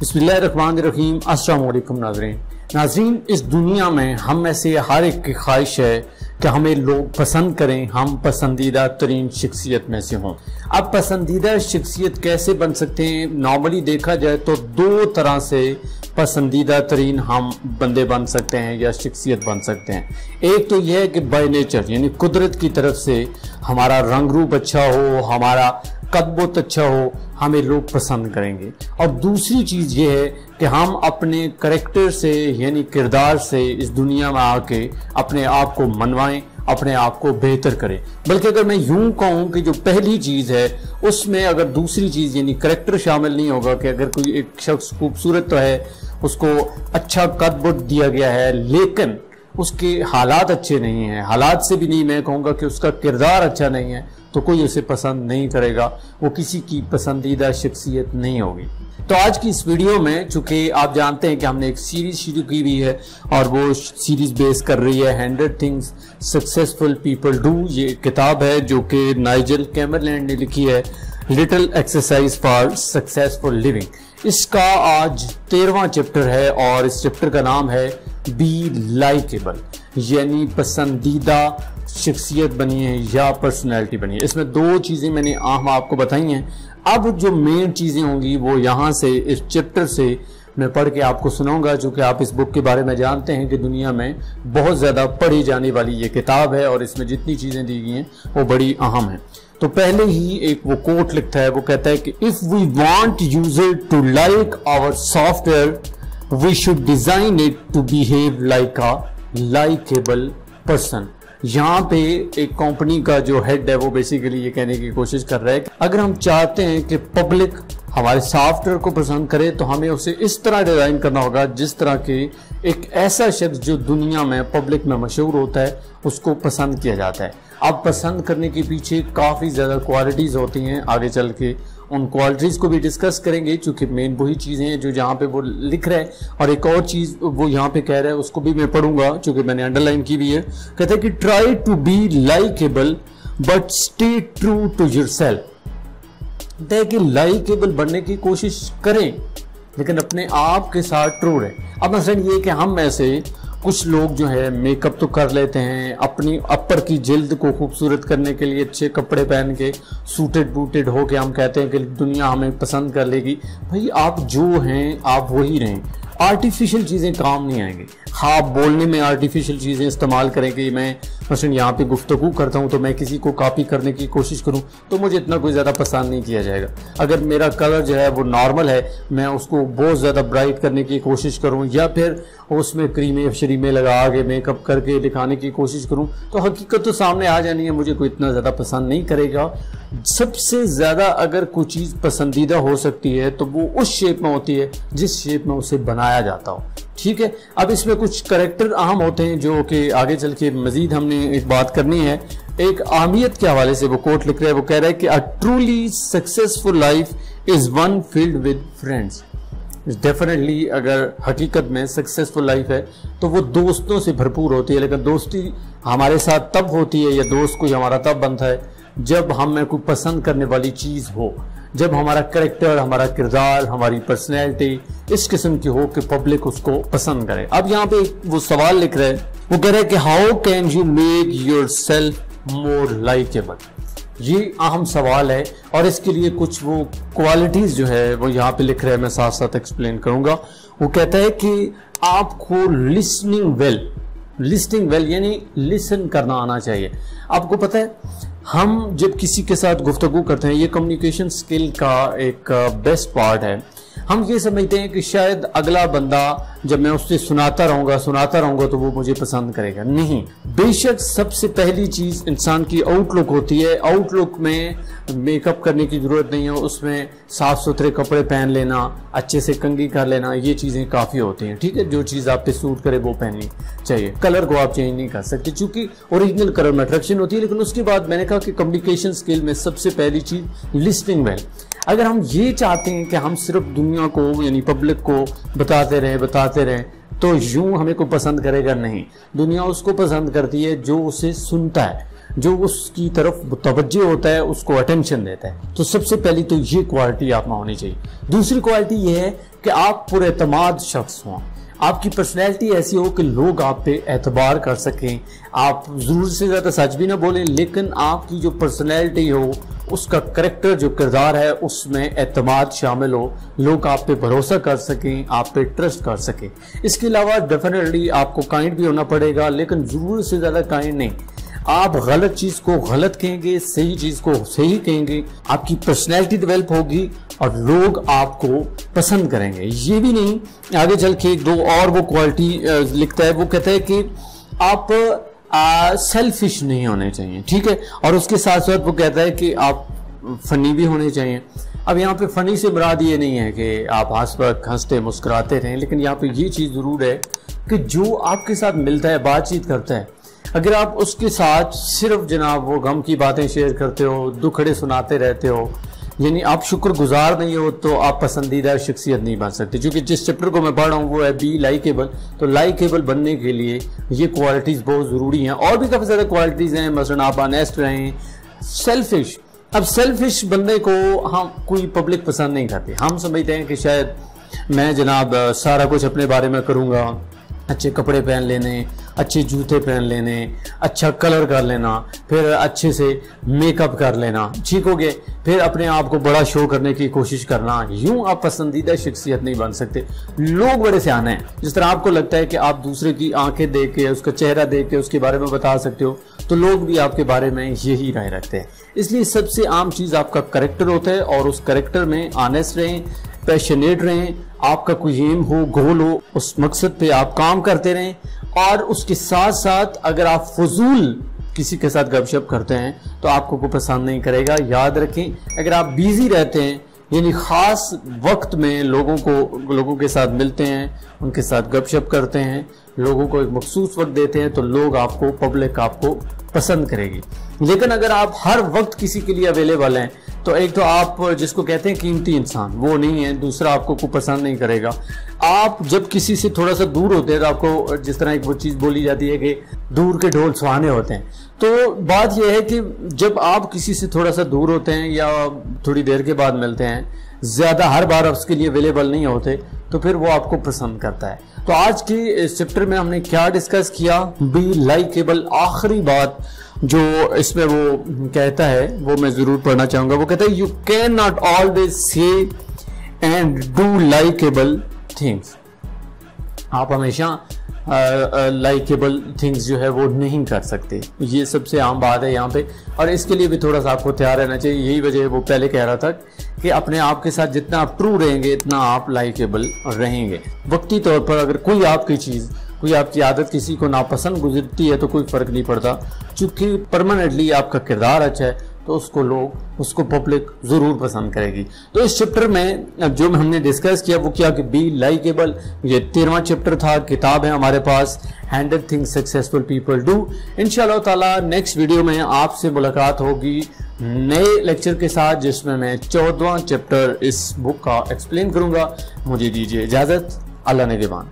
बिस्मिल्लाहिर्रहमानिर्रहीम। अस्सलाम वालेकुम नाज़रीन, इस दुनिया में हम में से हर एक की ख्वाहिश है कि हमें लोग पसंद करें, हम पसंदीदा तरीन शख्सियत में से हों। अब पसंदीदा शख्सियत कैसे बन सकते हैं? नॉर्मली देखा जाए तो दो तरह से पसंदीदा तरीन हम बंदे बन सकते हैं या शख्सियत बन सकते हैं। एक तो यह है कि बाय नेचर यानी कुदरत की तरफ से हमारा रंग रूप अच्छा हो, हमारा कद बहुत अच्छा हो, हमें लोग पसंद करेंगे। और दूसरी चीज़ ये है कि हम अपने करैक्टर से यानी किरदार से इस दुनिया में आके अपने आप को मनवाएं, अपने आप को बेहतर करें। बल्कि अगर मैं यूं कहूं कि जो पहली चीज़ है उसमें अगर दूसरी चीज़ यानी करैक्टर शामिल नहीं होगा कि अगर कोई एक शख्स खूबसूरत तो है, उसको अच्छा कद बुत दिया गया है, लेकिन उसके हालात अच्छे नहीं हैं, हालात से भी नहीं, मैं कहूँगा कि उसका किरदार अच्छा नहीं है, तो कोई उसे पसंद नहीं करेगा, वो किसी की पसंदीदा शख्सियत नहीं होगी। तो आज की इस वीडियो में चूंकि आप जानते हैं कि हमने एक सीरीज शुरू की हुई है और वो सीरीज बेस कर रही है 100 थिंग्स सक्सेसफुल पीपल डू। ये किताब है जो कि नाइजल कैमरलैंड ने लिखी है, little exercise for successful living. इसका आज 13वां चैप्टर है और इस चैप्टर का नाम है बी लाइकेबल, यानी पसंदीदा शख्सियत बनिए या पर्सनैलिटी बनिए। इसमें दो चीज़ें मैंने आपको बताई हैं। अब जो मेन चीज़ें होंगी वो यहाँ से इस चैप्टर से मैं पढ़ के आपको सुनाऊंगा, जो कि आप इस बुक के बारे में जानते हैं कि दुनिया में बहुत ज़्यादा पढ़ी जाने वाली ये किताब है और इसमें जितनी चीज़ें दी गई हैं वो बड़ी अहम हैं। तो पहले ही एक वो कोट लिखता है, वो कहता है कि if we want user to like our software we should design it to behave like a likeable person. यहाँ पे एक कंपनी का जो हेड है वो बेसिकली ये कहने की कोशिश कर रहा है कि अगर हम चाहते हैं कि पब्लिक हमारे सॉफ्टवेयर को पसंद करे तो हमें उसे इस तरह डिज़ाइन करना होगा जिस तरह के एक ऐसा शख्स जो दुनिया में पब्लिक में मशहूर होता है उसको पसंद किया जाता है। अब पसंद करने के पीछे काफ़ी ज़्यादा क्वालिटीज़ होती हैं, आगे चल के उन क्वालिटीज़ को भी डिस्कस करेंगे, चूँकि मेन वही चीज़ें हैं जो जहाँ पे वो लिख रहे हैं। और एक और चीज़ वो यहाँ पे कह रहा है उसको भी मैं पढ़ूंगा, चूँकि मैंने अंडरलाइन की हुई है। कहता है कि try to be likeable but stay true to yourself. कहता है कि लाइकेबल बनने की कोशिश करें लेकिन अपने आप के साथ ट्रू रहें। अब मसलन ये कि हम में से कुछ लोग जो है मेकअप तो कर लेते हैं, अपनी अपर की जिल्द को खूबसूरत करने के लिए अच्छे कपड़े पहन के सूटेड बूटेड हो के हम कहते हैं कि दुनिया हमें पसंद कर लेगी। भाई आप जो हैं आप वही रहें, आर्टिफिशियल चीज़ें काम नहीं आएंगी। हाँ, आप बोलने में आर्टिफिशियल चीज़ें इस्तेमाल करें कि मैं मसलन यहाँ पे गुफ्तगू करता हूँ तो मैं किसी को कॉपी करने की कोशिश करूँ तो मुझे इतना कोई ज़्यादा पसंद नहीं किया जाएगा। अगर मेरा कलर जो है वो नॉर्मल है, मैं उसको बहुत ज़्यादा ब्राइट करने की कोशिश करूँ या फिर उसमें क्रीमें शरीमें लगा के मेकअप करके दिखाने की कोशिश करूँ तो हकीकत तो सामने आ जानी है, मुझे कोई इतना ज़्यादा पसंद नहीं करेगा। सबसे ज़्यादा अगर कोई चीज़ पसंदीदा हो सकती है तो वो उस शेप में होती है जिस शेप में उसे बनाया जाता हो। ठीक है, अब इसमें कुछ करैक्टर अहम होते हैं जो कि आगे चल के मजीद हमने एक बात करनी है। एक अहमियत के हवाले से वो कोट लिख रहा है, वो कह रहा है कि a truly successful life is one filled with friends. Definitely अगर हकीकत में सक्सेसफुल लाइफ है तो वो दोस्तों से भरपूर होती है, लेकिन दोस्ती हमारे साथ तब होती है या दोस्त कोई हमारा तब बनता है जब हमें कोई पसंद करने वाली चीज़ हो, जब हमारा करैक्टर, हमारा किरदार, हमारी पर्सनैलिटी इस किस्म की हो कि पब्लिक उसको पसंद करे। अब यहाँ पे वो सवाल लिख रहे हैं, वो कह रहे हैं कि how can you make your self more likeable. ये अहम सवाल है और इसके लिए कुछ वो क्वालिटीज़ जो है वो यहाँ पे लिख रहे हैं, मैं साथ साथ एक्सप्लेन करूँगा। वो कहता है कि आपको लिसनिंग वेल यानी लिसन करना आना चाहिए। आपको पता है हम जब किसी के साथ गुफ्तगू करते हैं, ये कम्युनिकेशन स्किल का एक बेस्ट पार्ट है। हम ये समझते हैं कि शायद अगला बंदा जब मैं उससे सुनाता रहूँगा तो वो मुझे पसंद करेगा। नहीं, बेशक सबसे पहली चीज़ इंसान की आउटलुक होती है। आउटलुक में मेकअप करने की ज़रूरत नहीं है, उसमें साफ़ सुथरे कपड़े पहन लेना, अच्छे से कंघी कर लेना, ये चीज़ें काफ़ी होती हैं। ठीक है, जो चीज़ आप पे सूट करे वो पहननी चाहिए। कलर को आप चेंज नहीं कर सकते चूँकि ओरिजिनल कलर में अट्रैक्शन होती है। लेकिन उसके बाद मैंने कहा कि कम्युनिकेशन स्किल में सबसे पहली चीज़ लिसनिंग वेल। अगर हम ये चाहते हैं कि हम सिर्फ दुनिया को यानी पब्लिक को बताते रहें तो यूं हमें को पसंद करेगा नहीं। दुनिया उसको पसंद करती है जो उसे सुनता है, جو اس کی طرف متوجہ ہوتا ہے اس کو اٹینشن دیتا ہے. تو سب سے پہلی تو یہ کوالٹی آپ میں ہونی چاہیے. دوسری کوالٹی یہ ہے کہ آپ پر اعتماد شخص ہوں. آپ کی پرسنالٹی ایسی ہو کہ لوگ آپ پہ اعتبار کر سکیں. آپ ضرورت سے زیادہ سچ بھی نہ بولیں لیکن آپ کی جو پرسنالٹی ہو اس کا کریکٹر جو کردار ہے اس میں اعتماد شامل ہو, لوگ آپ پہ بھروسہ کر سکیں, آپ پہ ٹرسٹ کر سکیں. اس کے علاوہ ڈیفینیٹلی آپ کو کائنڈ بھی ہونا پڑے گا لیکن ضرورت سے زیادہ کائنڈ نہیں. آپ غلط چیز کو غلط کہیں گے, صحیح چیز کو صحیح کہیں گے. آپ کی پرسنالٹی ڈیولپ ہوگی اور لوگ آپ کو پسند کریں گے. یہ بھی نہیں, آگے چل کے ایک دو اور وہ کوالٹی لکھتا ہے, وہ کہتا ہے کہ آپ سیلفش نہیں ہونے چاہیے. ٹھیک ہے, اور اس کے ساتھ ساتھ وہ کہتا ہے کہ آپ فنی بھی ہونے چاہیے. اب یہاں پہ فنی سے مراد یہ نہیں ہے کہ آپ ہنستے مسکراتے رہیں, لیکن یہاں پہ یہ چیز ضرور ہے کہ جو آپ کے ساتھ ملتا ہے, بات چیت کرتا ہے, اگر آپ اس کے ساتھ صرف جناب وہ غم کی باتیں شیئر کرتے ہو, دکھڑے سناتے رہتے ہو, یعنی آپ شکر گزار نہیں ہو, تو آپ پسندیدہ شخصیت نہیں بن سکتے. کیونکہ جس چیپٹر کو میں پڑھ رہا ہوں وہ ہے بی لائکیبل. تو لائکیبل بننے کے لیے یہ کوالٹیز بہت ضروری ہیں. اور بھی کافی زیادہ کوالٹیز ہیں, مثلا آپ آنیسٹ رہیں. سیلفش, اب سیلفش بندے کو ہم کوئی پبلک پسند نہیں کرتے. ہم سمجھتے ہیں کہ شاید میں جناب سارا کچھ اپنے بارے میں کروں گا, اچھے کپڑے پہن لینے, اچھے جوتے پہن لینے, اچھا کلر کر لینا, پھر اچھے سے میک اپ کر لینا, ٹھیک ہو گئے, پھر اپنے آپ کو بڑا شو کرنے کی کوشش کرنا. یوں آپ پسندیدہ شخصیت نہیں بن سکتے. لوگ بڑے سیانے ہیں. جس طرح آپ کو لگتا ہے کہ آپ دوسرے کی آنکھیں دیکھ کے, اس کا چہرہ دیکھ کے اس کے بارے میں بتا سکتے ہو, تو لوگ بھی آپ کے بارے میں یہی رائے رکھتے ہیں. اس لیے سب سے عام چیز آپ کا کریکٹر ہوتا ہے, اور اس کریکٹر میں آنیسٹ رہیں, پیشنیٹ رہیں, آپ کا کوئی ایم ہو, گول ہو, اس مقصد پہ آپ کام کرتے رہیں. اور اس کے ساتھ ساتھ اگر آپ فضول کسی کے ساتھ گپ شپ کرتے ہیں تو آپ کو کوئی پسند نہیں کرے گا. یاد رکھیں, اگر آپ بیزی رہتے ہیں یعنی خاص وقت میں لوگوں کے ساتھ ملتے ہیں, ان کے ساتھ گپ شپ کرتے ہیں, لوگوں کو ایک مخصوص وقت دیتے ہیں, تو لوگ آپ کو, پبلک آپ کو پسند کرے گی. لیکن اگر آپ ہر وقت کسی کے لیے اویلیبل ہیں تو ایک تو آپ جس کو کہتے ہیں قیمتی انسان, وہ نہیں ہے. دوسرا, آپ کو کوئی پسند نہیں کرے گا. آپ جب کسی سے تھوڑا سا دور ہوتے ہیں تو آپ کو جس طرح ایک وہ چیز بولی جاتی ہے کہ دور کے ڈھول سہانے ہوتے ہیں. تو بات یہ ہے کہ جب آپ کسی سے تھوڑا سا دور ہوتے ہیں یا تھوڑی دیر کے بعد ملتے ہیں, زیادہ ہر بار اس کے لیے اویلیبل نہیں ہوتے, تو پھر وہ آپ کو پسند کرتا ہے. تو آج کی اس چیپٹر میں ہم نے کیا ڈسکس کیا, بی لائکیبل. آخری بات جو اس میں وہ کہتا ہے وہ میں ضرور پڑھنا چاہوں گا. وہ کہتا ہے, you can not always say and do likeable things. آپ ہمیشہ لائکیبل تھنگس جو ہے وہ نہیں کر سکتے. یہ سب سے عام بات ہے یہاں پہ, اور اس کے لیے بھی تھوڑا سا آپ کو تیار رہنا چاہیے. یہی وجہ ہے وہ پہلے کہہ رہا تھا کہ اپنے آپ کے ساتھ جتنا آپ ٹرو رہیں گے اتنا آپ لائکیبل رہیں گے. وقتی طور پر اگر کوئی آپ کی چیز, کوئی آپ کی عادت کسی کو ناپسند گزرتی ہے تو کوئی فرق نہیں پڑتا, چونکہ پرماننٹلی آپ کا کردار اچھا ہے تو اس کو لوگ, اس کو پبلک ضرور پسند کرے گی. تو اس چیپٹر میں جو ہم نے ڈسکس کیا وہ کیا کہ بی لائکیبل. یہ 13واں چیپٹر تھا. کتاب ہے ہمارے پاس, 100 Things Successful People Do. انشاءاللہ تعالی نیکسٹ ویڈیو میں آپ سے ملاقات ہوگی نئے لیکچر کے ساتھ, جس میں 14واں چیپٹر اس بک کا ایکسپلین کروں گا. مجھے دیجیے اجازت. اللہ نگہبان.